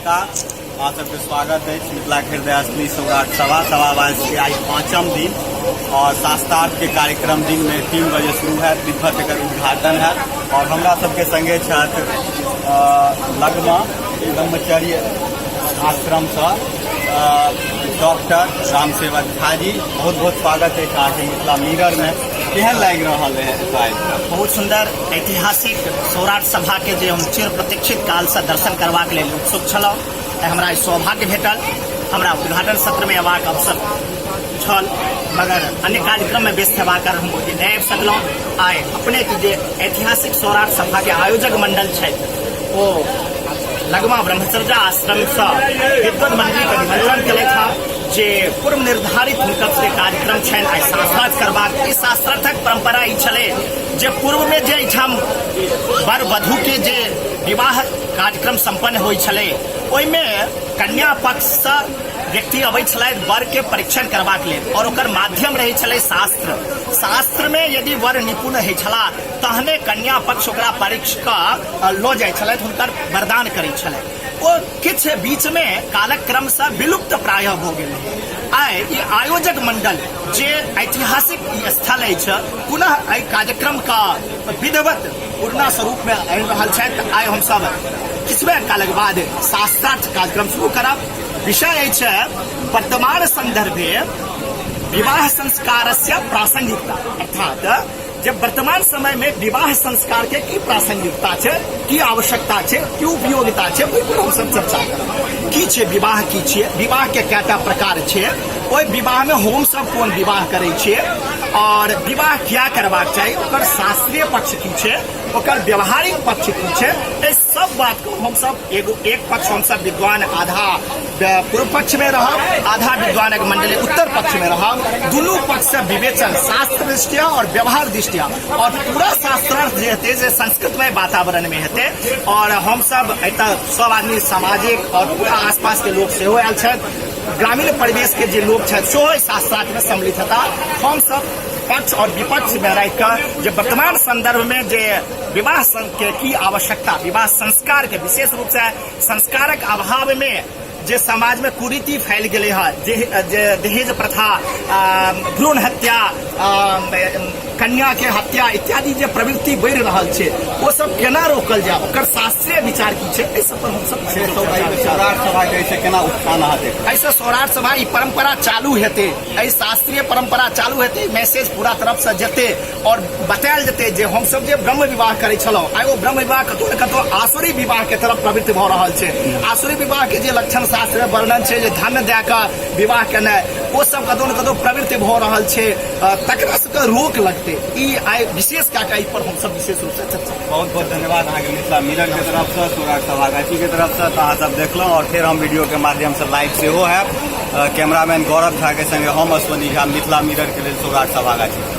नमस्कार, आप सबके स्वागत है मिथिला हृदय असली सौराठ सभा के आई 5म दिन और शास्त्रार्थ के कार्यक्रम दिन में 3 बजे शुरू है। तिब्बत का उद्घाटन है और हमरा सबके संगे छथि लगमा ब्रह्मचर्य आश्रम से डॉक्टर रामसेवक झा जी। बहुत बहुत स्वागत है अहाँके मिथिला मिरर में। केहन लागि रहल है? बहुत सुंदर ऐतिहासिक सौराठ सभा के जे हम चिर प्रतीक्षित काल से दर्शन करबाक लेल उत्सुक छलहुँ, हमरा सौभाग्य भेटल। हमरा उद्घाटन सत्र में अयबाक अवसर छल, मगर अन्य कार्यक्रम में व्यस्त हेबाक कारण हम ओतय नहि आबि सकलहुँ। आइ अपने के जे ऐतिहासिक सौराठ सभा के आयोजक मंडल छथि ओ लगमा ब्रह्मचर्य आश्रम से विद्वत मंडली के निमंत्रण केलथि जे पूर्व निर्धारित हुनकर से कार्यक्रम छनि आइ शास्त्रार्थ करबाक। ई शास्त्रार्थक परंपरा ई छलै जे पूर्व में जे एहिठाम वर वधू के जे विवाह कार्यक्रम संपन्न होइ छलै ओहिमे कन्या पक्ष से व्यक्ति अबै छलथि वर के परीक्षण करबाक लेल और ओकर माध्यम रहै छलै शास्त्र। शास्त्र में यदि वर निपुण होइ छला तहने कन्या पक्ष ओकरा परीक्षा लऽ जाइ छलथि, हुनकर वरदान करै छलथि। ओ किछ बीच में कालक क्रम से विलुप्त प्रायः भऽ गेलै। आइ ई आयोजक मंडल जे ऐतिहासिक स्थल अछि पुनः एहि कार्यक्रम का विधिवत पूर्ण स्वरूप में आबि रहल छथि। आइ हम सब किछुए कालक बाद शास्त्रार्थ कार्यक्रम शुरू करब। विषय अछि वर्तमान संदर्भे विवाह संस्कारस्य प्रासंगिकता, अर्थात जब वर्तमान समय में विवाह संस्कार के की प्रासंगिकता छै, की आवश्यकता छै, की उपयोगिता छै, ओहि पर हम सब चर्चा करब। की छै विवाह, की छै विवाह के कएटा प्रकार छै, ओहि विवाह में हम सब कोन विवाह करै छियै और विवाह क्या करबाक चाही, ओकर शास्त्रीय पक्ष की छै, ओकर व्यवहारिक पक्ष की छै, एहि सब बात को हम सब एक पक्ष हम सब विद्वान आधा पूर्व पक्ष में रहब, आधा विद्वान मंडली उत्तर पक्ष में रहब। दुनू पक्ष से विवेचन शास्त्र दृष्टिया और व्यवहार दृष्टिया और पूरा शास्त्रार्थ जे हेतै जे संस्कृतमय वातावरण में हेतै। और हम सब एतऽ सब आदमी सामाजिक और पूरा आसपास के लोग सेहो आयल छथि, ग्रामीण परिवेश के जे लोग छथि सेहो शास्त्रार्थ में सम्मिलित हेता। हम सब पक्ष और विपक्ष में रह कर जे वर्तमान संदर्भ में जे विवाह के की आवश्यकता, विवाह संस्कार के विशेष रूप से संस्कारक अभाव में जे समाज में कुरीति फैल गए है, जे दहेज प्रथा, भ्रूण हत्या, कन्या के हत्या इत्यादि जे प्रवृत्ति बढ़ रहल छै वो सब केना रोकल जाए, ओकर शास्त्रीय विचार की छै, एहि सब पर हम सब सौराठ सभा के केना उत्थान हेतै। ऐसे सौराठ सभा ई परंपरा चालू हेतै, एहि शास्त्रीय परंपरा चालू हेतै, मैसेज पूरा तरफ से जेतै और बतायल जेतै जे हम सब जे ब्रह्म विवाह करै छलहुँ आइ ओ ब्रह्म विवाह कतौ न कतौ आसुरी विवाह के तरफ प्रवृत्ति भऽ रहल छै। आसुरी विवाह के जे लक्षण शास्त्र वर्णन छै जे धन दए कऽ विवाह केनाइ, ओ सब कतौ न कतौ प्रवृत्ति भऽ रहल छै, तकरा सबके रोक लगतै। ई आइ विशेष कए कऽ एहि पर हम सब विशेष रूप से चर्चा। बहुत बहुत धन्यवाद अहाँके मिथिला मिरर के तरफ से, सौराठ सभागाछी के तरफ से। तो अहाँ सब देखलहुँ और फिर हम वीडियो के माध्यम से लाइव सेहो है। कैमरामैन गौरव झा के संगे हम अश्वनी झा, मिथिला मिरर के लिए सौराठ सभागाछी।